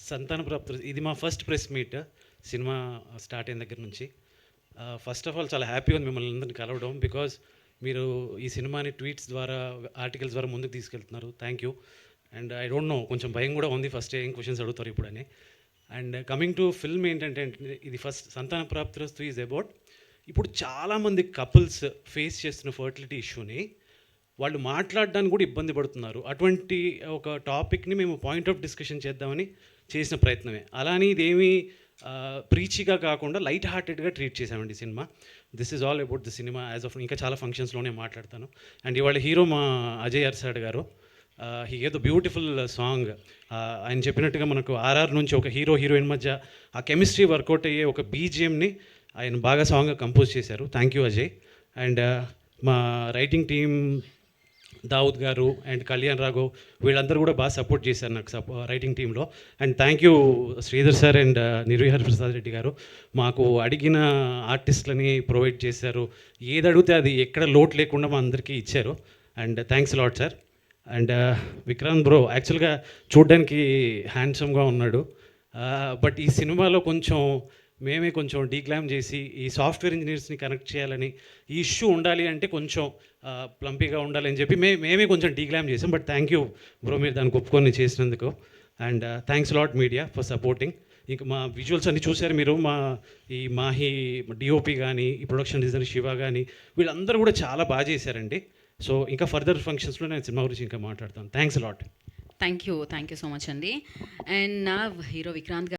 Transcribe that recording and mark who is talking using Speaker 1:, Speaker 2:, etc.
Speaker 1: సంతాన ప్రాప్తి ఇది మా first press meet cinema start అయిన దగ్గర నుంచి. ఫస్ట్ ఆఫ్ ఆల్ చాలా హ్యాపీగా ఉంది మిమ్మల్ని అందరిని కలవడం. బికాజ్ మీరు ఈ సినిమాని ట్వీట్స్ ద్వారా, ఆర్టికల్స్ ద్వారా ముందుకు తీసుకెళ్తున్నారు. Thank you. And I don't know, కొంచెం భయం కూడా ఉంది ఫస్ట్ ఏం క్వశ్చన్స్ అడుగుతారు ఇప్పుడని. అండ్ కమింగ్ టు ఫిల్మ్ ఏంటంటే, ఇది ఫస్ట్ సంతాన ప్రాప్తిరస్తు ఈజ్ అబౌట్, ఇప్పుడు చాలామంది కపుల్స్ ఫేస్ చేస్తున్న ఫర్టిలిటీ ఇష్యూని వాళ్ళు మాట్లాడడానికి కూడా ఇబ్బంది పడుతున్నారు. అటువంటి ఒక టాపిక్ని మేము పాయింట్ ఆఫ్ డిస్కషన్ చేద్దామని చేసిన ప్రయత్నమే. అలానే ఇదేమీ ప్రీచిగా కాకుండా లైట్ హార్టెడ్గా ట్రీట్ చేసామండి cinema. This is all about the cinema as of. ఇంకా చాలా ఫంక్షన్స్లోనే మాట్లాడతాను. అండ్ ఇవాళ హీరో మా అజయ్ అర్సాడ్ గారు. హీ ఏదో బ్యూటిఫుల్ సాంగ్. ఆయన చెప్పినట్టుగా మనకు ఆర్ఆర్ నుంచి ఒక హీరో హీరోయిన్ మధ్య ఆ కెమిస్ట్రీ వర్కౌట్ అయ్యే ఒక బీజిఎంని ఆయన బాగా సాంగ్గా కంపోజ్ చేశారు. Thank you Ajay. అండ్ మా రైటింగ్ టీమ్ దావుద్ గారు అండ్ కళ్యాణ్ రాఘవ్ వీళ్ళందరూ కూడా బాగా సపోర్ట్ చేశారు నాకు రైటింగ్ టీంలో. And thank you Sridhar sir and Nirvihar Prasad Reddy గారు. మాకు అడిగిన ఆర్టిస్టులని ప్రొవైడ్ చేశారు. ఏది అడిగితే అది ఎక్కడ లోటు లేకుండా మా అందరికీ ఇచ్చారు. And thanks lot sir. And Vikrant bro యాక్చువల్గా చూడ్డానికి హ్యాండ్సమ్గా ఉన్నాడు. బట్ ఈ సినిమాలో మేమే కొంచెం డీగ్లామ్ చేసి ఈ సాఫ్ట్వేర్ ఇంజనీర్స్ని కనెక్ట్ చేయాలని, ఈ ఇష్యూ ఉండాలి అంటే కొంచెం ప్లంపీగా ఉండాలి అని చెప్పి మేమే కొంచెం డీగ్లామ్ చేసాం. బట్ థ్యాంక్ యూ బ్రో, మీరు దాన్ని ఒప్పుకొని చేసినందుకు. And thanks lot media for supporting. ఇంకా మా విజువల్స్ అన్నీ చూశారు మీరు. ఈ మాహి డిఓపి కానీ, ఈ ప్రొడక్షన్ డిజైనర్ శివ కానీ వీళ్ళందరూ కూడా చాలా బాగా చేశారండి. సో ఇంకా ఫర్దర్ ఫంక్షన్స్లో నేను సినిమా గురించి ఇంకా మాట్లాడతాను. Thanks lot.
Speaker 2: Thank you so much అండి. అండ్ నా హీరో విక్రాంత్